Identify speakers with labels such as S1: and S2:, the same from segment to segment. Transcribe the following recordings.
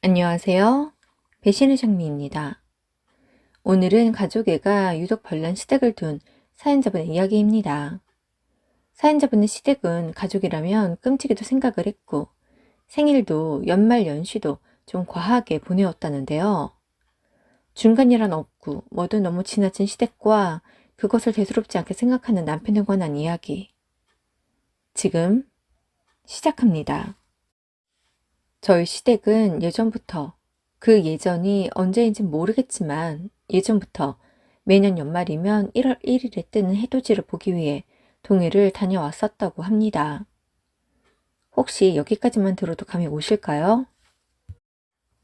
S1: 안녕하세요. 배신의 장미입니다. 오늘은 가족애가 유독 별난 시댁을 둔 사연자분의 이야기입니다. 사연자분의 시댁은 가족이라면 끔찍이도 생각을 했고 생일도 연말 연시도 좀 과하게 보내었다는데요. 중간이란 없고 뭐든 너무 지나친 시댁과 그것을 대수롭지 않게 생각하는 남편에 관한 이야기. 지금 시작합니다. 저희 시댁은 예전부터, 그 예전이 언제인지 모르겠지만 예전부터 매년 연말이면 1월 1일에 뜨는 해돋이를 보기 위해 동해를 다녀왔었다고 합니다. 혹시 여기까지만 들어도 감이 오실까요?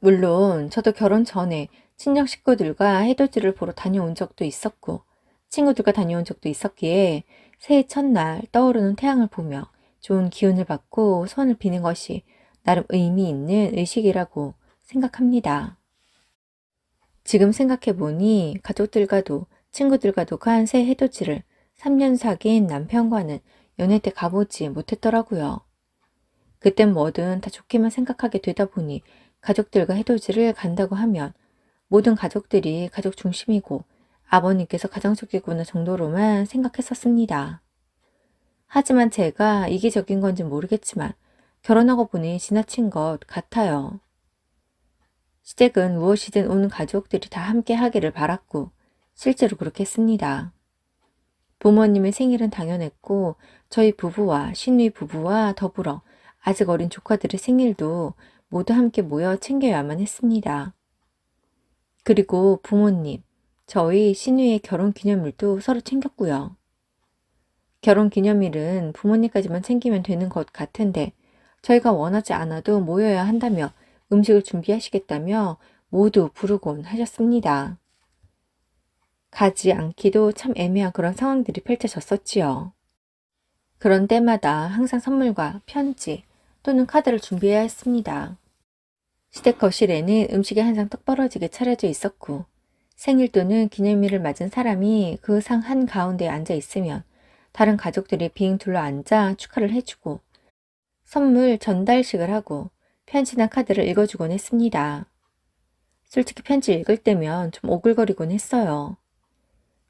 S1: 물론 저도 결혼 전에 친정 식구들과 해돋이를 보러 다녀온 적도 있었고 친구들과 다녀온 적도 있었기에 새해 첫날 떠오르는 태양을 보며 좋은 기운을 받고 소원을 비는 것이 나름 의미 있는 의식이라고 생각합니다. 지금 생각해보니 가족들과도 친구들과도 간 새 해돋이를 3년 사귄 남편과는 연애 때 가보지 못했더라고요. 그땐 뭐든 다 좋게만 생각하게 되다 보니 가족들과 해돋이를 간다고 하면 모든 가족들이 가족 중심이고 아버님께서 가정적이구나 정도로만 생각했었습니다. 하지만 제가 이기적인 건지 모르겠지만 결혼하고 보니 지나친 것 같아요. 시댁은 무엇이든 온 가족들이 다 함께 하기를 바랐고 실제로 그렇게 했습니다. 부모님의 생일은 당연했고 저희 부부와 시누이 부부와 더불어 아직 어린 조카들의 생일도 모두 함께 모여 챙겨야만 했습니다. 그리고 부모님, 저희 시누이의 결혼 기념일도 서로 챙겼고요. 결혼 기념일은 부모님까지만 챙기면 되는 것 같은데 저희가 원하지 않아도 모여야 한다며 음식을 준비하시겠다며 모두 부르곤 하셨습니다. 가지 않기도 참 애매한 그런 상황들이 펼쳐졌었지요. 그런 때마다 항상 선물과 편지 또는 카드를 준비해야 했습니다. 시댁 거실에는 음식이 한 상 떡 벌어지게 차려져 있었고 생일 또는 기념일을 맞은 사람이 그 상 한가운데에 앉아 있으면 다른 가족들이 빙 둘러 앉아 축하를 해주고 선물 전달식을 하고 편지나 카드를 읽어주곤 했습니다. 솔직히 편지 읽을 때면 좀 오글거리곤 했어요.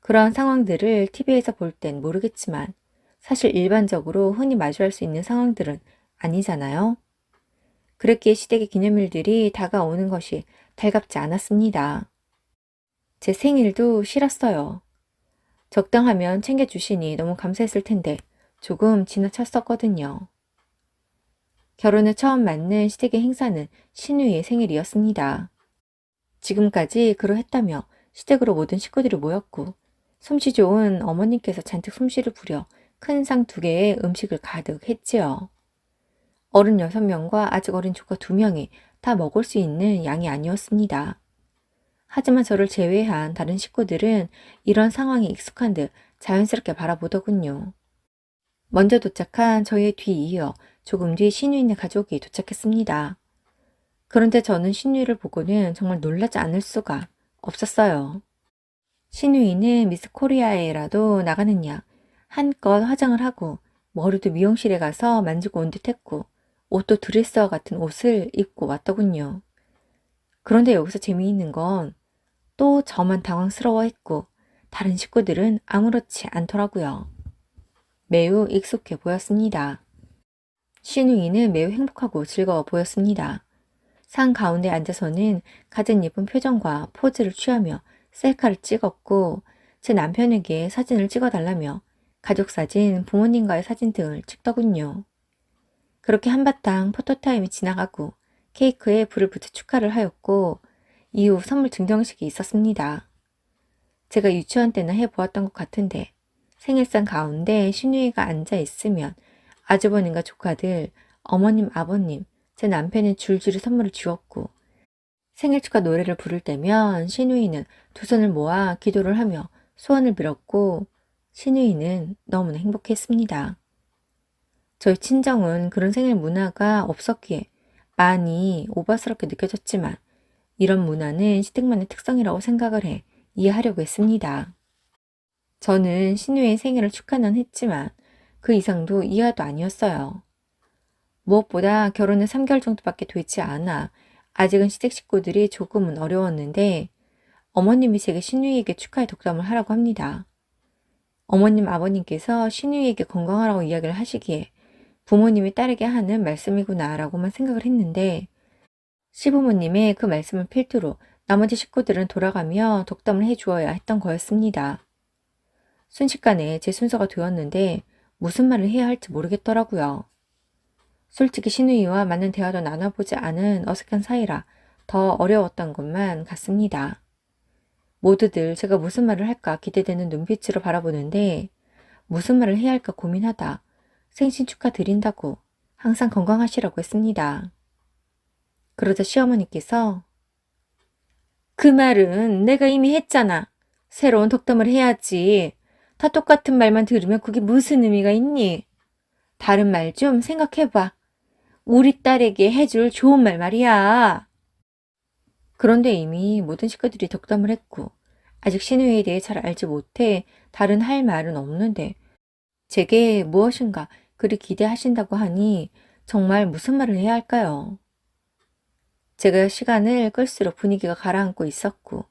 S1: 그러한 상황들을 TV에서 볼 땐 모르겠지만 사실 일반적으로 흔히 마주할 수 있는 상황들은 아니잖아요. 그랬기에 시댁의 기념일들이 다가오는 것이 달갑지 않았습니다. 제 생일도 싫었어요. 적당하면 챙겨주시니 너무 감사했을 텐데 조금 지나쳤었거든요. 결혼 후 처음 맞는 시댁의 행사는 시누이의 생일이었습니다. 지금까지 그러했다며 시댁으로 모든 식구들이 모였고 솜씨 좋은 어머님께서 잔뜩 솜씨를 부려 큰 상 2개의 음식을 가득 했지요. 어른 6명과 아직 어린 조카 2명이 다 먹을 수 있는 양이 아니었습니다. 하지만 저를 제외한 다른 식구들은 이런 상황에 익숙한 듯 자연스럽게 바라보더군요. 먼저 도착한 저의 뒤이어 조금 뒤 시누이네 가족이 도착했습니다. 그런데 저는 시누이를 보고는 정말 놀라지 않을 수가 없었어요. 시누이는 미스 코리아에라도 나가는 양 한껏 화장을 하고 머리도 미용실에 가서 만지고 온 듯 했고 옷도 드레스와 같은 옷을 입고 왔더군요. 그런데 여기서 재미있는 건 또 저만 당황스러워했고 다른 식구들은 아무렇지 않더라고요. 매우 익숙해 보였습니다. 시누이는 매우 행복하고 즐거워 보였습니다. 상 가운데 앉아서는 가진 예쁜 표정과 포즈를 취하며 셀카를 찍었고 제 남편에게 사진을 찍어달라며 가족사진, 부모님과의 사진 등을 찍더군요. 그렇게 한바탕 포토타임이 지나가고 케이크에 불을 붙여 축하를 하였고 이후 선물 증정식이 있었습니다. 제가 유치원 때나 해보았던 것 같은데 생일상 가운데 시누이가 앉아 있으면 아주버님과 조카들, 어머님, 아버님, 제 남편이 줄줄이 선물을 주었고 생일 축하 노래를 부를 때면 시누이는 두 손을 모아 기도를 하며 소원을 빌었고 시누이는 너무나 행복했습니다. 저희 친정은 그런 생일 문화가 없었기에 많이 오바스럽게 느껴졌지만 이런 문화는 시댁만의 특성이라고 생각을 해 이해하려고 했습니다. 저는 시누이의 생일을 축하는 했지만 그 이상도 이하도 아니었어요. 무엇보다 결혼은 3개월 정도밖에 되지 않아 아직은 시댁 식구들이 조금은 어려웠는데 어머님이 제게 신우이에게 축하의 덕담을 하라고 합니다. 어머님 아버님께서 신우이에게 건강하라고 이야기를 하시기에 부모님이 딸에게 하는 말씀이구나 라고만 생각을 했는데 시부모님의 그 말씀을 필두로 나머지 식구들은 돌아가며 덕담을 해주어야 했던 거였습니다. 순식간에 제 순서가 되었는데 무슨 말을 해야 할지 모르겠더라고요. 솔직히 신우이와 많은 대화도 나눠보지 않은 어색한 사이라 더 어려웠던 것만 같습니다. 모두들 제가 무슨 말을 할까 기대되는 눈빛으로 바라보는데 무슨 말을 해야 할까 고민하다 생신 축하드린다고 항상 건강하시라고 했습니다. 그러자 시어머니께서 그 말은 내가 이미 했잖아. 새로운 덕담을 해야지. 다 똑같은 말만 들으면 그게 무슨 의미가 있니? 다른 말 좀 생각해봐. 우리 딸에게 해줄 좋은 말 말이야. 그런데 이미 모든 식구들이 덕담을 했고 아직 신우이에 대해 잘 알지 못해 다른 할 말은 없는데 제게 무엇인가 그리 기대하신다고 하니 정말 무슨 말을 해야 할까요? 제가 시간을 끌수록 분위기가 가라앉고 있었고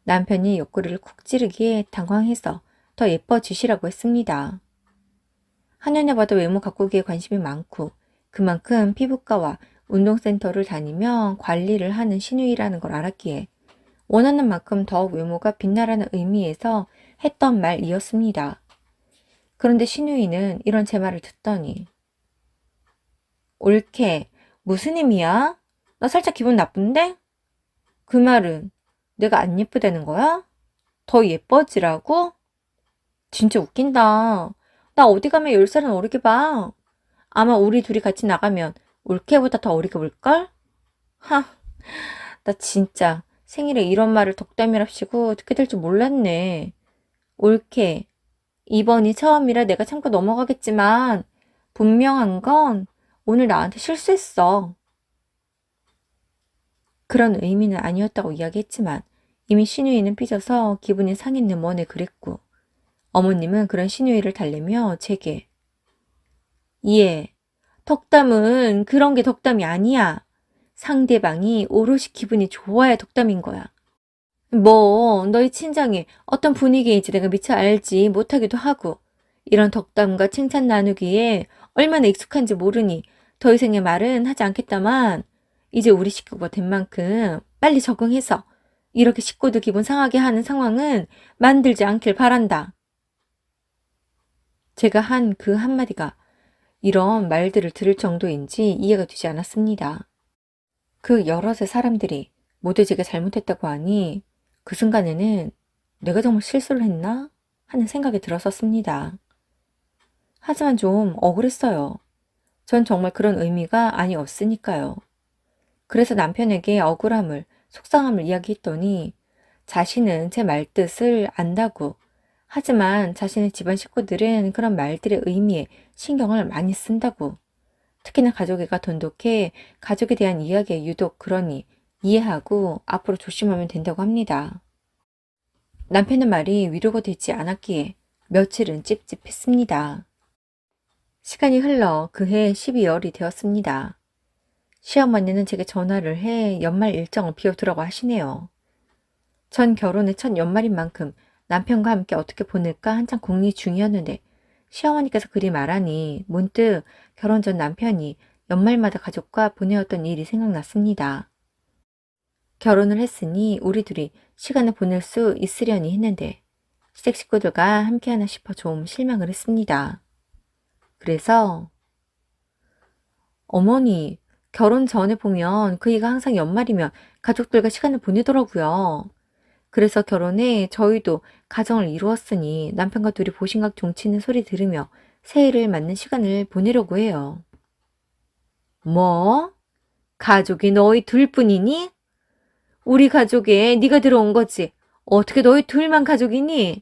S1: 남편이 옆구리를 쿡 찌르기에 당황해서 더 예뻐지시라고 했습니다. 한눈에 봐도 외모 가꾸기에 관심이 많고 그만큼 피부과와 운동센터를 다니며 관리를 하는 신우이라는 걸 알았기에 원하는 만큼 더욱 외모가 빛나라는 의미에서 했던 말이었습니다. 그런데 신우이는 이런 제 말을 듣더니 옳게 무슨 의미야? 나 살짝 기분 나쁜데? 그 말은 내가 안 예쁘다는 거야? 더 예뻐지라고? 진짜 웃긴다. 나 어디 가면 10살은 어리게 봐. 아마 우리 둘이 같이 나가면 올케보다 더 어리게 볼걸? 하, 나 진짜 생일에 이런 말을 덕담이랍시고 듣게 될 줄 몰랐네. 올케, 이번이 처음이라 내가 참고 넘어가겠지만 분명한 건 오늘 나한테 실수했어. 그런 의미는 아니었다고 이야기했지만 이미 신우이는 삐져서 기분이 상했는 뭐네 그랬고 어머님은 그런 신우이를 달래며 제게 예, 덕담은 그런 게 덕담이 아니야. 상대방이 오롯이 기분이 좋아야 덕담인 거야. 뭐 너희 친정이 어떤 분위기인지 내가 미처 알지 못하기도 하고 이런 덕담과 칭찬 나누기에 얼마나 익숙한지 모르니 더 이상의 말은 하지 않겠다만 이제 우리 식구가 된 만큼 빨리 적응해서 이렇게 식구들 기분 상하게 하는 상황은 만들지 않길 바란다. 제가 한 그 한마디가 이런 말들을 들을 정도인지 이해가 되지 않았습니다. 그 여럿의 사람들이 모두 제가 잘못했다고 하니 그 순간에는 내가 정말 실수를 했나? 하는 생각이 들었었습니다. 하지만 좀 억울했어요. 전 정말 그런 의미가 아니었으니까요. 그래서 남편에게 억울함을, 속상함을 이야기했더니 자신은 제 말뜻을 안다고 하지만 자신의 집안 식구들은 그런 말들의 의미에 신경을 많이 쓴다고 특히나 가족애가 돈독해 가족에 대한 이야기에 유독 그러니 이해하고 앞으로 조심하면 된다고 합니다. 남편의 말이 위로가 되지 않았기에 며칠은 찝찝했습니다. 시간이 흘러 그해 12월이 되었습니다. 시어머니는 제게 전화를 해 연말 일정을 비워두라고 하시네요. 전 결혼의 첫 연말인 만큼 남편과 함께 어떻게 보낼까 한참 궁리 중이었는데 시어머니께서 그리 말하니 문득 결혼 전 남편이 연말마다 가족과 보내었던 일이 생각났습니다. 결혼을 했으니 우리 둘이 시간을 보낼 수 있으려니 했는데 시댁 식구들과 함께하나 싶어 좀 실망을 했습니다. 그래서 어머니, 결혼 전에 보면 그이가 항상 연말이면 가족들과 시간을 보내더라고요. 그래서 결혼해 저희도 가정을 이루었으니 남편과 둘이 보신각 종치는 소리 들으며 새해를 맞는 시간을 보내려고 해요. 뭐? 가족이 너희 둘뿐이니? 우리 가족에 네가 들어온 거지. 어떻게 너희 둘만 가족이니?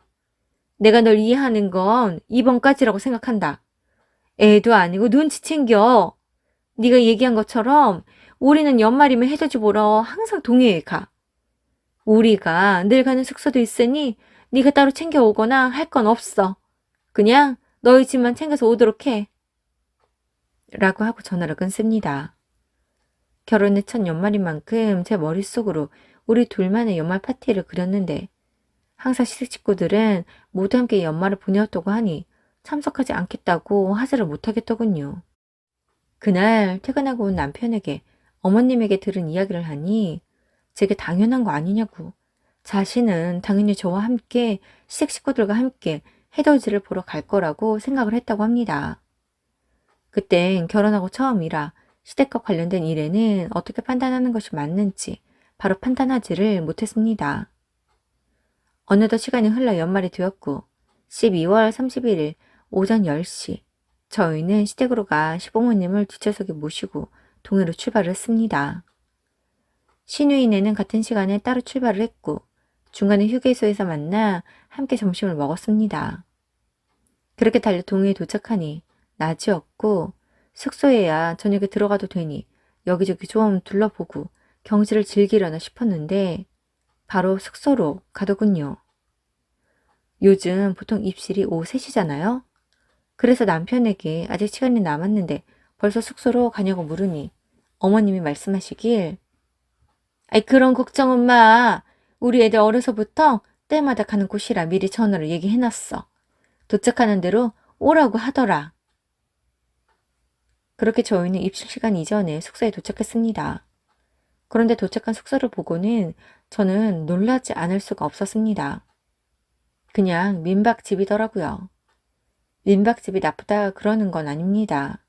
S1: 내가 널 이해하는 건 이번까지라고 생각한다. 애도 아니고 눈치 챙겨. 네가 얘기한 것처럼 우리는 연말이면 해돋이 보러 항상 동해에 가. 우리가 늘 가는 숙소도 있으니 네가 따로 챙겨오거나 할 건 없어. 그냥 너희 집만 챙겨서 오도록 해. 라고 하고 전화를 끊습니다. 결혼의 첫 연말인 만큼 제 머릿속으로 우리 둘만의 연말 파티를 그렸는데 항상 시댁 식구들은 모두 함께 연말을 보내었다고 하니 참석하지 않겠다고 하지를 못하겠더군요. 그날 퇴근하고 온 남편에게 어머님에게 들은 이야기를 하니 제게 당연한 거 아니냐고. 자신은 당연히 저와 함께 시댁 식구들과 함께 해돋이를 보러 갈 거라고 생각을 했다고 합니다. 그땐 결혼하고 처음이라 시댁과 관련된 일에는 어떻게 판단하는 것이 맞는지 바로 판단하지를 못했습니다. 어느덧 시간이 흘러 연말이 되었고 12월 31일 오전 10시 저희는 시댁으로 가 시부모님을 뒷좌석에 모시고 동해로 출발을 했습니다. 시누이네는 같은 시간에 따로 출발을 했고 중간에 휴게소에서 만나 함께 점심을 먹었습니다. 그렇게 달려 동해에 도착하니 낮이었고 숙소에야 저녁에 들어가도 되니 여기저기 좀 둘러보고 경치를 즐기려나 싶었는데 바로 숙소로 가더군요. 요즘 보통 입실이 오후 3시잖아요. 그래서 남편에게 아직 시간이 남았는데 벌써 숙소로 가냐고 물으니 어머님이 말씀하시길 아이 그런 걱정은 마. 우리 애들 어려서부터 때마다 가는 곳이라 미리 전화로 얘기해놨어. 도착하는 대로 오라고 하더라. 그렇게 저희는 입실 시간 이전에 숙소에 도착했습니다. 그런데 도착한 숙소를 보고는 저는 놀라지 않을 수가 없었습니다. 그냥 민박집이더라고요. 민박집이 나쁘다 그러는 건 아닙니다.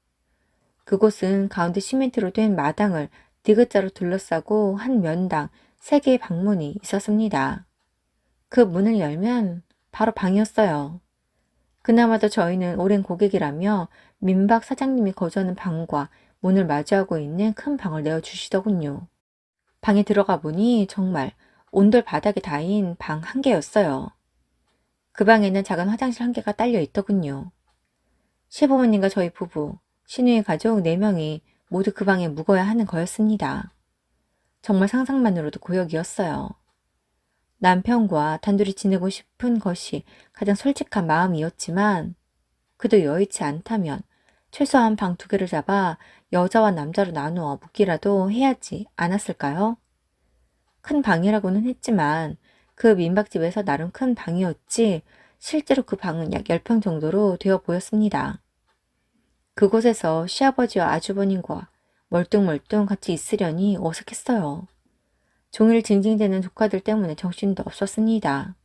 S1: 그곳은 가운데 시멘트로 된 마당을 디귿자로 둘러싸고 한 면당 3개의 방문이 있었습니다. 그 문을 열면 바로 방이었어요. 그나마도 저희는 오랜 고객이라며 민박 사장님이 거주하는 방과 문을 마주하고 있는 큰 방을 내어주시더군요. 방에 들어가 보니 정말 온돌 바닥에 닿인 방 한 개였어요. 그 방에는 작은 화장실 한 개가 딸려 있더군요. 시부모님과 저희 부부, 시누이 가족 4명이 모두 그 방에 묵어야 하는 거였습니다. 정말 상상만으로도 고역이었어요. 남편과 단둘이 지내고 싶은 것이 가장 솔직한 마음이었지만 그도 여의치 않다면 최소한 방 2개를 잡아 여자와 남자로 나누어 묵기라도 해야지 않았을까요? 큰 방이라고는 했지만 그 민박집에서 나름 큰 방이었지 실제로 그 방은 약 10평 정도로 되어 보였습니다. 그곳에서 시아버지와 아주버님과 멀뚱멀뚱 같이 있으려니 어색했어요. 종일 징징대는 조카들 때문에 정신도 없었습니다.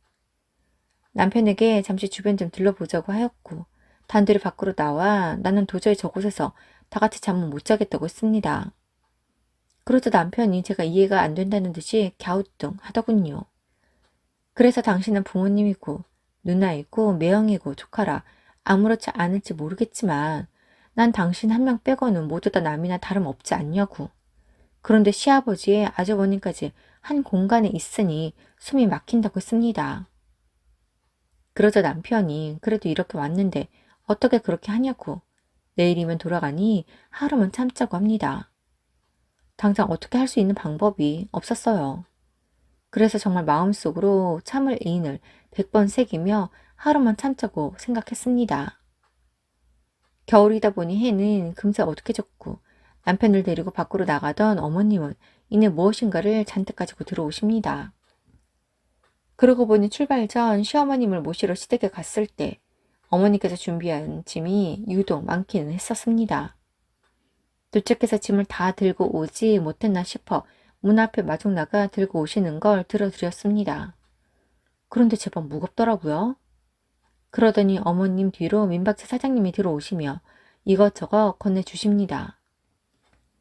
S1: 남편에게 잠시 주변 좀 둘러보자고 하였고 단둘이 밖으로 나와 나는 도저히 저곳에서 다 같이 잠을 못 자겠다고 했습니다. 그러자 남편이 제가 이해가 안 된다는 듯이 갸우뚱 하더군요. 그래서 당신은 부모님이고 누나이고 매형이고 조카라 아무렇지 않을지 모르겠지만 난 당신 한 명 빼고는 모두 다 남이나 다름없지 않냐고. 그런데 시아버지의 아주버님까지 한 공간에 있으니 숨이 막힌다고 했습니다. 그러자 남편이 그래도 이렇게 왔는데 어떻게 그렇게 하냐고. 내일이면 돌아가니 하루만 참자고 합니다. 당장 어떻게 할 수 있는 방법이 없었어요. 그래서 정말 마음속으로 참을 애인을 100번 새기며 하루만 참자고 생각했습니다. 겨울이다 보니 해는 금세 어떻게 졌고 남편을 데리고 밖으로 나가던 어머님은 이내 무엇인가를 잔뜩 가지고 들어오십니다. 그러고 보니 출발 전 시어머님을 모시러 시댁에 갔을 때 어머니께서 준비한 짐이 유독 많기는 했었습니다. 도착해서 짐을 다 들고 오지 못했나 싶어 문 앞에 마중 나가 들고 오시는 걸 들어드렸습니다. 그런데 제법 무겁더라고요. 그러더니 어머님 뒤로 민박집 사장님이 들어오시며 이것저것 건네주십니다.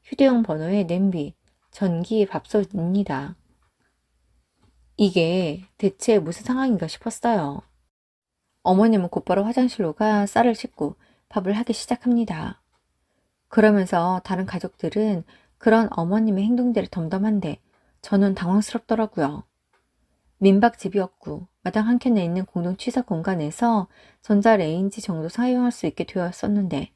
S1: 휴대용 번호의 냄비, 전기, 밥솥입니다. 이게 대체 무슨 상황인가 싶었어요. 어머님은 곧바로 화장실로 가 쌀을 씻고 밥을 하기 시작합니다. 그러면서 다른 가족들은 그런 어머님의 행동들이 덤덤한데 저는 당황스럽더라고요. 민박집이었고 마당 한켠에 있는 공동 취사 공간에서 전자레인지 정도 사용할 수 있게 되었었는데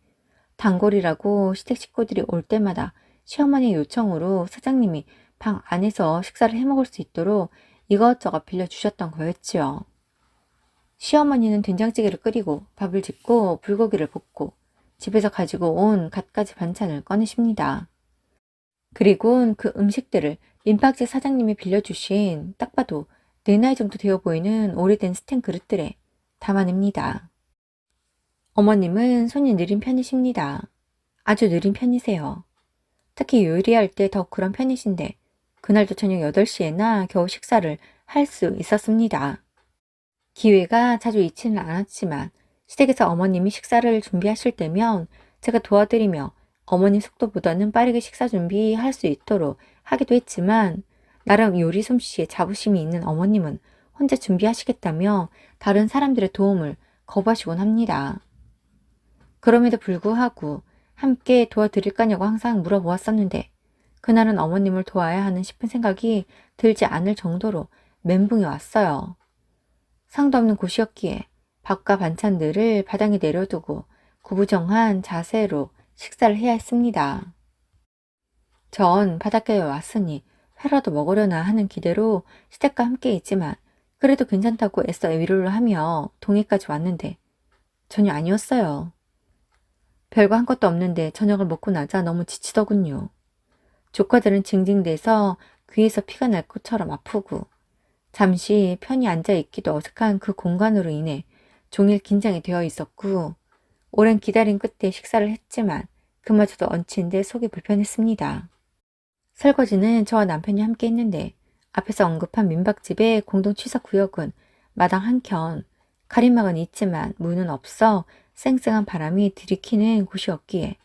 S1: 단골이라고 시댁 식구들이 올 때마다 시어머니 요청으로 사장님이 방 안에서 식사를 해먹을 수 있도록 이것저것 빌려주셨던 거였지요. 시어머니는 된장찌개를 끓이고 밥을 짓고 불고기를 볶고 집에서 가지고 온 갖가지 반찬을 꺼내십니다. 그리고 그 음식들을 민박집 사장님이 빌려주신 딱 봐도 내 나이 정도 되어 보이는 오래된 스텐 그릇들에 담아냅니다. 어머님은 손이 느린 편이십니다. 아주 느린 편이세요. 특히 요리할 때 더 그런 편이신데 그날도 저녁 8시에나 겨우 식사를 할 수 있었습니다. 기회가 자주 있지는 않았지만 시댁에서 어머님이 식사를 준비하실 때면 제가 도와드리며 어머님 속도보다는 빠르게 식사 준비할 수 있도록 하기도 했지만 나름 요리 솜씨에 자부심이 있는 어머님은 혼자 준비하시겠다며 다른 사람들의 도움을 거부하시곤 합니다. 그럼에도 불구하고 함께 도와드릴 거냐고 항상 물어보았었는데 그날은 어머님을 도와야 하는 싶은 생각이 들지 않을 정도로 멘붕이 왔어요. 상도 없는 곳이었기에 밥과 반찬들을 바닥에 내려두고 구부정한 자세로 식사를 해야 했습니다. 전 바닷가에 왔으니 회라도 먹으려나 하는 기대로 시댁과 함께 있지만 그래도 괜찮다고 애써 위로를 하며 동해까지 왔는데 전혀 아니었어요. 별거 한 것도 없는데 저녁을 먹고 나자 너무 지치더군요. 조카들은 징징대서 귀에서 피가 날 것처럼 아프고 잠시 편히 앉아있기도 어색한 그 공간으로 인해 종일 긴장이 되어 있었고 오랜 기다림 끝에 식사를 했지만 그마저도 얹힌 데 속이 불편했습니다. 설거지는 저와 남편이 함께 했는데 앞에서 언급한 민박집의 공동 취사구역은 마당 한켠 가림막은 있지만 문은 없어 쌩쌩한 바람이 들이키는 곳이었기에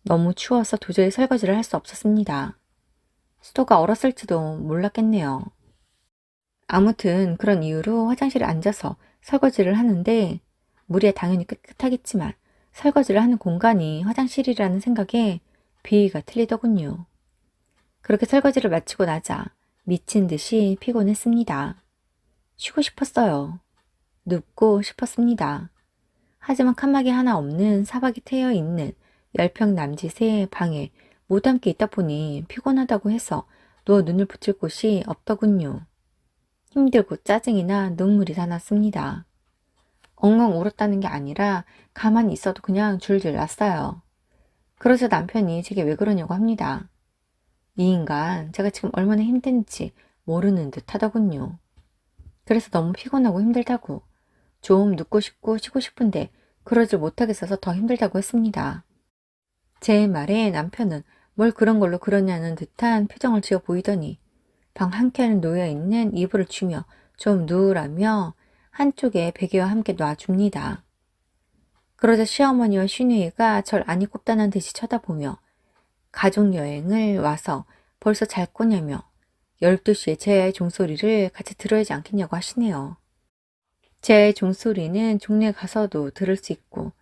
S1: 너무 추워서 도저히 설거지를 할 수 없었습니다. 수도가 얼었을지도 몰랐겠네요. 아무튼 그런 이유로 화장실에 앉아서 설거지를 하는데 물이야 당연히 깨끗하겠지만 설거지를 하는 공간이 화장실이라는 생각에 비위가 틀리더군요. 그렇게 설거지를 마치고 나자 미친 듯이 피곤했습니다. 쉬고 싶었어요. 눕고 싶었습니다. 하지만 칸막이 하나 없는 사박이 트여 있는 10평 남짓의 방에 못 함께 있다 보니 피곤하다고 해서 누워 눈을 붙일 곳이 없더군요. 힘들고 짜증이나 눈물이 다 났습니다. 엉엉 울었다는 게 아니라 가만히 있어도 그냥 줄줄 났어요. 그러자 남편이 제게 왜 그러냐고 합니다. 이 인간 제가 지금 얼마나 힘든지 모르는 듯 하더군요. 그래서 너무 피곤하고 힘들다고 좀 눕고 싶고 쉬고 싶은데 그러질 못하겠어서 더 힘들다고 했습니다. 제 말에 남편은 뭘 그런 걸로 그러냐는 듯한 표정을 지어 보이더니 방 한켠에 놓여있는 이불을 주며 좀 누우라며 한쪽에 베개와 함께 놔줍니다. 그러자 시어머니와 시누이가 절 아니 꼽다는 듯이 쳐다보며 가족여행을 와서 벌써 잘 거냐며 12시에 제 종소리를 같이 들어야지 않겠냐고 하시네요. 제 종소리는 종로에 가서도 들을 수 있고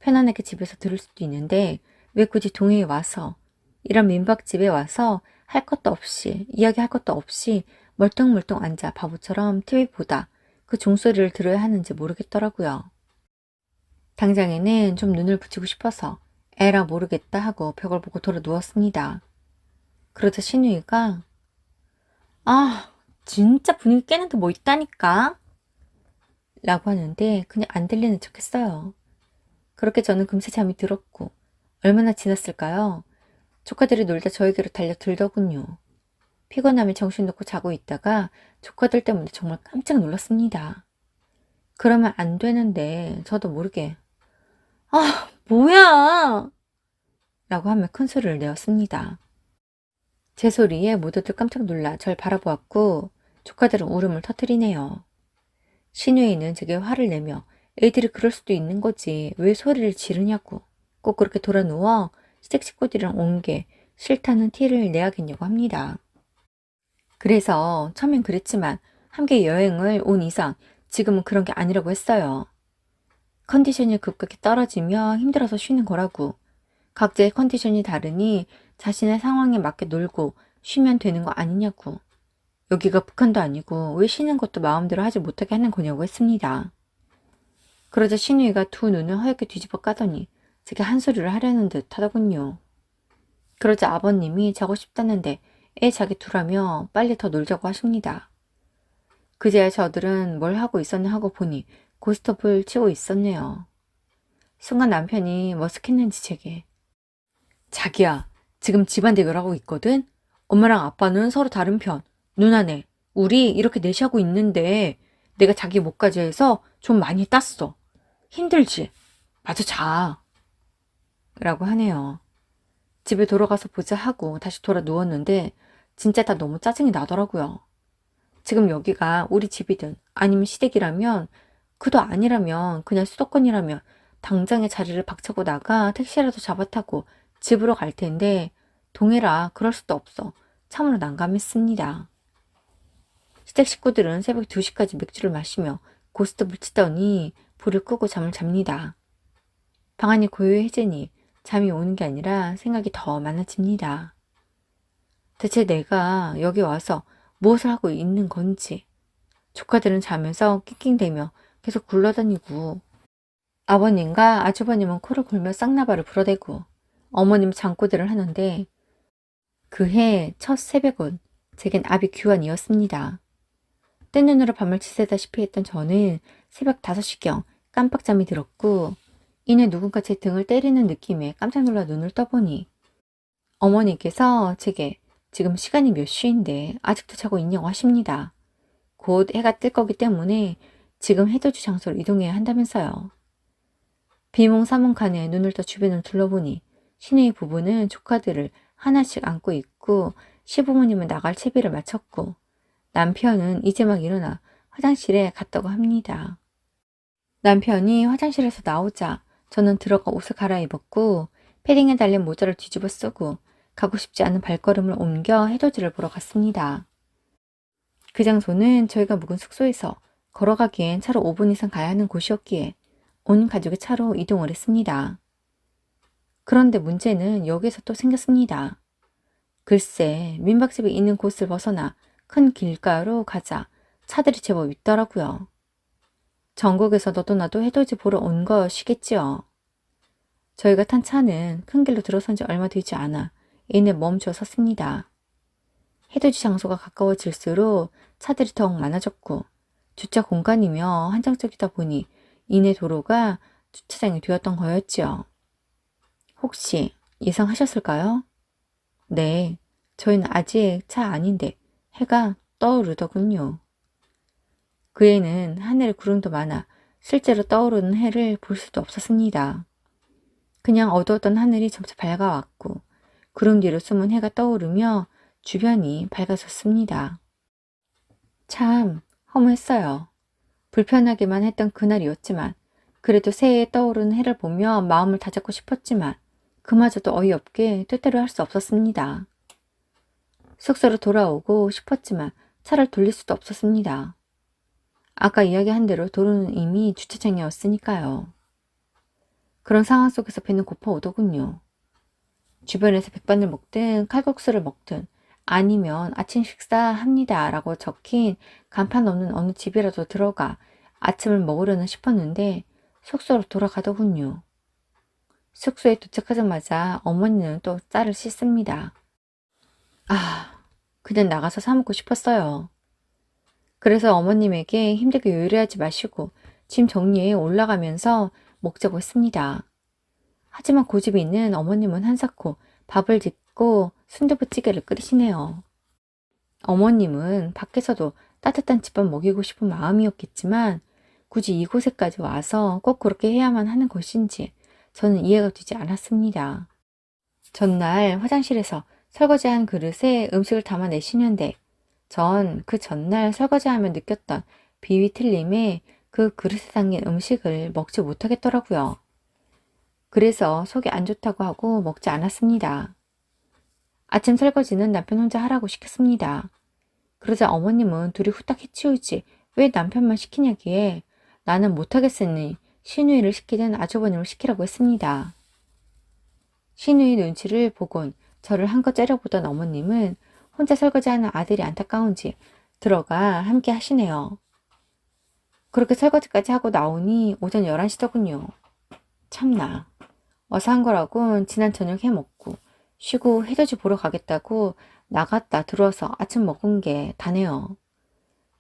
S1: 편안하게 집에서 들을 수도 있는데 왜 굳이 동해에 와서 이런 민박집에 와서 할 것도 없이 이야기할 것도 없이 멀뚱멀뚱 앉아 바보처럼 TV 보다 그 종소리를 들어야 하는지 모르겠더라고요. 당장에는 좀 눈을 붙이고 싶어서 에라 모르겠다 하고 벽을 보고 돌아 누웠습니다. 그러자 신우이가 진짜 분위기 깨는데 뭐 있다니까? 라고 하는데 그냥 안 들리는 척 했어요. 그렇게 저는 금세 잠이 들었고 얼마나 지났을까요? 조카들이 놀다 저에게로 달려들더군요. 피곤함에 정신 놓고 자고 있다가 조카들 때문에 정말 깜짝 놀랐습니다. 그러면 안 되는데 저도 모르게 뭐야! 라고 하며 큰 소리를 내었습니다. 제 소리에 모두들 깜짝 놀라 절 바라보았고 조카들은 울음을 터뜨리네요. 신우이는 제게 화를 내며 애들이 그럴 수도 있는 거지 왜 소리를 지르냐고 꼭 그렇게 돌아 누워 시댁 식구들이랑 온 게 싫다는 티를 내야겠냐고 합니다. 그래서 처음엔 그랬지만 함께 여행을 온 이상 지금은 그런 게 아니라고 했어요. 컨디션이 급격히 떨어지며 힘들어서 쉬는 거라고. 각자의 컨디션이 다르니 자신의 상황에 맞게 놀고 쉬면 되는 거 아니냐고. 여기가 북한도 아니고 왜 쉬는 것도 마음대로 하지 못하게 하는 거냐고 했습니다. 그러자 신우이가 두 눈을 허옇게 뒤집어 까더니 제게 한 소리를 하려는 듯 하더군요. 그러자 아버님이 자고 싶다는데 애 자기 두라며 빨리 더 놀자고 하십니다. 그제야 저들은 뭘 하고 있었나 하고 보니 고스톱을 치고 있었네요. 순간 남편이 머쓱했는지 제게 자기야 지금 집안 대결하고 있거든? 엄마랑 아빠는 서로 다른 편. 누나네, 우리 이렇게 넷이하고 있는데 내가 자기 몫까지 해서 좀 많이 땄어. 힘들지? 마저 자. 라고 하네요. 집에 돌아가서 보자 하고 다시 돌아 누웠는데 진짜 다 너무 짜증이 나더라고요. 지금 여기가 우리 집이든 아니면 시댁이라면, 그도 아니라면 그냥 수도권이라면 당장에 자리를 박차고 나가 택시라도 잡아타고 집으로 갈 텐데 동해라 그럴 수도 없어. 참으로 난감했습니다. 시댁 식구들은 새벽 2시까지 맥주를 마시며 고스톱을 치더니 불을 끄고 잠을 잡니다. 방 안이 고요해지니 잠이 오는 게 아니라 생각이 더 많아집니다. 대체 내가 여기 와서 무엇을 하고 있는 건지. 조카들은 자면서 낑낑대며 계속 굴러다니고, 아버님과 아주버님은 코를 골며 쌍나발을 불어대고, 어머님 장구들을 하는데 그해 첫 새벽은 제겐 아비 귀환이었습니다. 뜬 눈으로 밤을 지새다시피 했던 저는 새벽 5시경 깜빡잠이 들었고, 이내 누군가 제 등을 때리는 느낌에 깜짝 놀라 눈을 떠보니 어머니께서 제게 지금 시간이 몇 시인데 아직도 자고 있냐고 하십니다. 곧 해가 뜰 거기 때문에 지금 해돋이 장소로 이동해야 한다면서요. 비몽사몽간에 눈을 떠 주변을 둘러보니 시누이 부부는 조카들을 하나씩 안고 있고, 시부모님은 나갈 채비를 마쳤고, 남편은 이제 막 일어나 화장실에 갔다고 합니다. 남편이 화장실에서 나오자 저는 들어가 옷을 갈아입었고 패딩에 달린 모자를 뒤집어 쓰고 가고 싶지 않은 발걸음을 옮겨 해돋이를 보러 갔습니다. 그 장소는 저희가 묵은 숙소에서 걸어가기엔 차로 5분 이상 가야 하는 곳이었기에 온 가족이 차로 이동을 했습니다. 그런데 문제는 여기서 또 생겼습니다. 글쎄, 민박집이 있는 곳을 벗어나 큰 길가로 가자 차들이 제법 있더라고요. 전국에서 너도 나도 해돋이 보러 온 것이겠지요. 저희가 탄 차는 큰 길로 들어선 지 얼마 되지 않아 이내 멈춰 섰습니다. 해돋이 장소가 가까워질수록 차들이 더욱 많아졌고, 주차 공간이며 한정적이다 보니 이내 도로가 주차장이 되었던 거였지요. 혹시 예상하셨을까요? 네, 저희는 아직 차 안인데 해가 떠오르더군요. 그 해는 하늘에 구름도 많아 실제로 떠오르는 해를 볼 수도 없었습니다. 그냥 어두웠던 하늘이 점차 밝아왔고 구름 뒤로 숨은 해가 떠오르며 주변이 밝아졌습니다. 참 허무했어요. 불편하기만 했던 그날이었지만, 그래도 새해에 떠오르는 해를 보며 마음을 다잡고 싶었지만 그마저도 어이없게 뜻대로 할 수 없었습니다. 숙소로 돌아오고 싶었지만 차를 돌릴 수도 없었습니다. 아까 이야기한 대로 도로는 이미 주차장이었으니까요. 그런 상황 속에서 배는 고파오더군요. 주변에서 백반을 먹든 칼국수를 먹든 아니면 아침 식사합니다 라고 적힌 간판 없는 어느 집이라도 들어가 아침을 먹으려나 싶었는데 숙소로 돌아가더군요. 숙소에 도착하자마자 어머니는 또 쌀을 씻습니다. 그냥 나가서 사 먹고 싶었어요. 그래서 어머님에게 힘들게 요리하지 마시고 짐 정리해 올라가면서 먹자고 했습니다. 하지만 고집이 있는 어머님은 한사코 밥을 짓고 순두부찌개를 끓이시네요. 어머님은 밖에서도 따뜻한 집밥 먹이고 싶은 마음이었겠지만 굳이 이곳에까지 와서 꼭 그렇게 해야만 하는 것인지 저는 이해가 되지 않았습니다. 전날 화장실에서 설거지한 그릇에 음식을 담아내시는데 전 그 전날 설거지하며 느꼈던 비위 틀림에 그 그릇에 담긴 음식을 먹지 못하겠더라고요. 그래서 속이 안 좋다고 하고 먹지 않았습니다. 아침 설거지는 남편 혼자 하라고 시켰습니다. 그러자 어머님은 둘이 후딱 해치우지 왜 남편만 시키냐기에 나는 못하겠으니 시누이를 시키든 아주버님을 시키라고 했습니다. 시누이 눈치를 보곤 저를 한껏 째려보던 어머님은 혼자 설거지하는 아들이 안타까운지 들어가 함께 하시네요. 그렇게 설거지까지 하고 나오니 오전 11시더군요. 참나. 와서 한 거라곤 지난 저녁 해 먹고 쉬고 해돋이 보러 가겠다고 나갔다 들어와서 아침 먹은 게 다네요.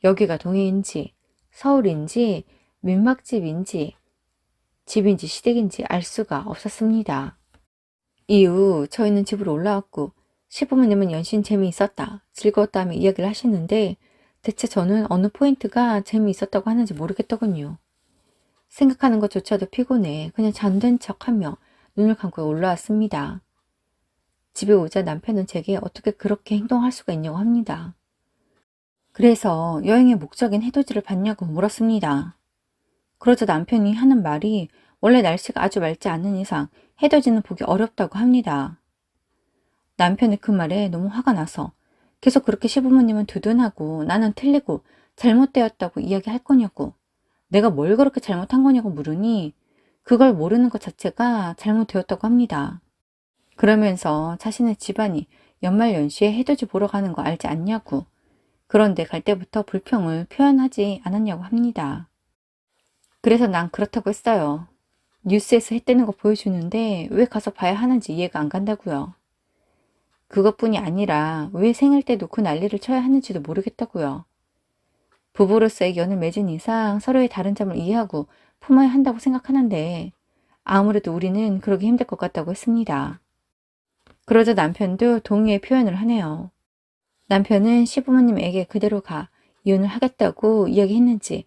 S1: 여기가 동해인지 서울인지 민박집인지 집인지 시댁인지 알 수가 없었습니다. 이후 저희는 집으로 올라왔고 시부모님은 연신 재미있었다, 즐거웠다 하며 이야기를 하시는데 대체 저는 어느 포인트가 재미있었다고 하는지 모르겠더군요. 생각하는 것조차도 피곤해 그냥 잠든 척하며 눈을 감고 올라왔습니다. 집에 오자 남편은 제게 어떻게 그렇게 행동할 수가 있냐고 합니다. 그래서 여행의 목적인 해돋이를 봤냐고 물었습니다. 그러자 남편이 하는 말이 원래 날씨가 아주 맑지 않은 이상 해돋이는 보기 어렵다고 합니다. 남편의 그 말에 너무 화가 나서 계속 그렇게 시부모님은 두둔하고 나는 틀리고 잘못되었다고 이야기할 거냐고, 내가 뭘 그렇게 잘못한 거냐고 물으니 그걸 모르는 것 자체가 잘못되었다고 합니다. 그러면서 자신의 집안이 연말연시에 해돋이 보러 가는 거 알지 않냐고, 그런데 갈 때부터 불평을 표현하지 않았냐고 합니다. 그래서 난 그렇다고 했어요. 뉴스에서 해 뜨는 거 보여주는데 왜 가서 봐야 하는지 이해가 안 간다고요. 그것뿐이 아니라 왜 생일 때도 그 난리를 쳐야 하는지도 모르겠다고요. 부부로서의 연을 맺은 이상 서로의 다른 점을 이해하고 품어야 한다고 생각하는데 아무래도 우리는 그러기 힘들 것 같다고 했습니다. 그러자 남편도 동의의 표현을 하네요. 남편은 시부모님에게 그대로 가 이혼을 하겠다고 이야기했는지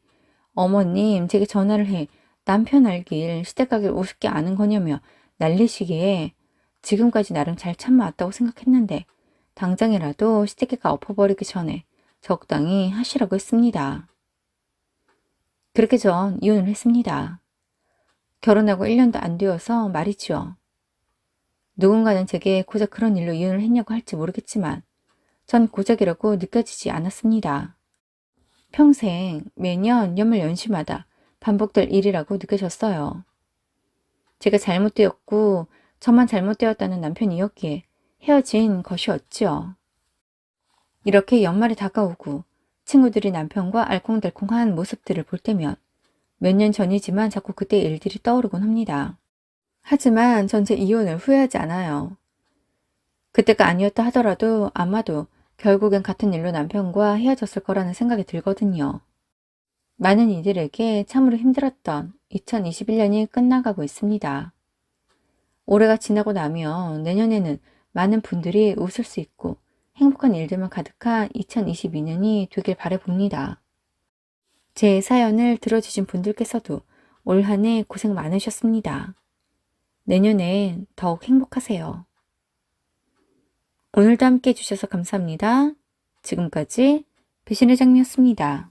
S1: 어머님 제게 전화를 해 남편 알길 시댁가길 우습게 아는 거냐며 난리시기에 지금까지 나름 잘 참아왔다고 생각했는데 당장이라도 시댁가 엎어버리기 전에 적당히 하시라고 했습니다. 그렇게 전 이혼을 했습니다. 결혼하고 1년도 안 되어서 말이죠. 누군가는 제게 고작 그런 일로 이혼을 했냐고 할지 모르겠지만 전 고작이라고 느껴지지 않았습니다. 평생 매년 연말 연시마다 반복될 일이라고 느껴졌어요. 제가 잘못되었고 저만 잘못되었다는 남편이었기에 헤어진 것이었지요. 이렇게 연말이 다가오고 친구들이 남편과 알콩달콩한 모습들을 볼 때면 몇 년 전이지만 자꾸 그때 일들이 떠오르곤 합니다. 하지만 전 제 이혼을 후회하지 않아요. 그때가 아니었다 하더라도 아마도 결국엔 같은 일로 남편과 헤어졌을 거라는 생각이 들거든요. 많은 이들에게 참으로 힘들었던 2021년이 끝나가고 있습니다. 올해가 지나고 나면 내년에는 많은 분들이 웃을 수 있고 행복한 일들만 가득한 2022년이 되길 바라봅니다. 제 사연을 들어주신 분들께서도 올 한 해 고생 많으셨습니다. 내년엔 더욱 행복하세요. 오늘도 함께 해주셔서 감사합니다. 지금까지 배신의 장미였습니다.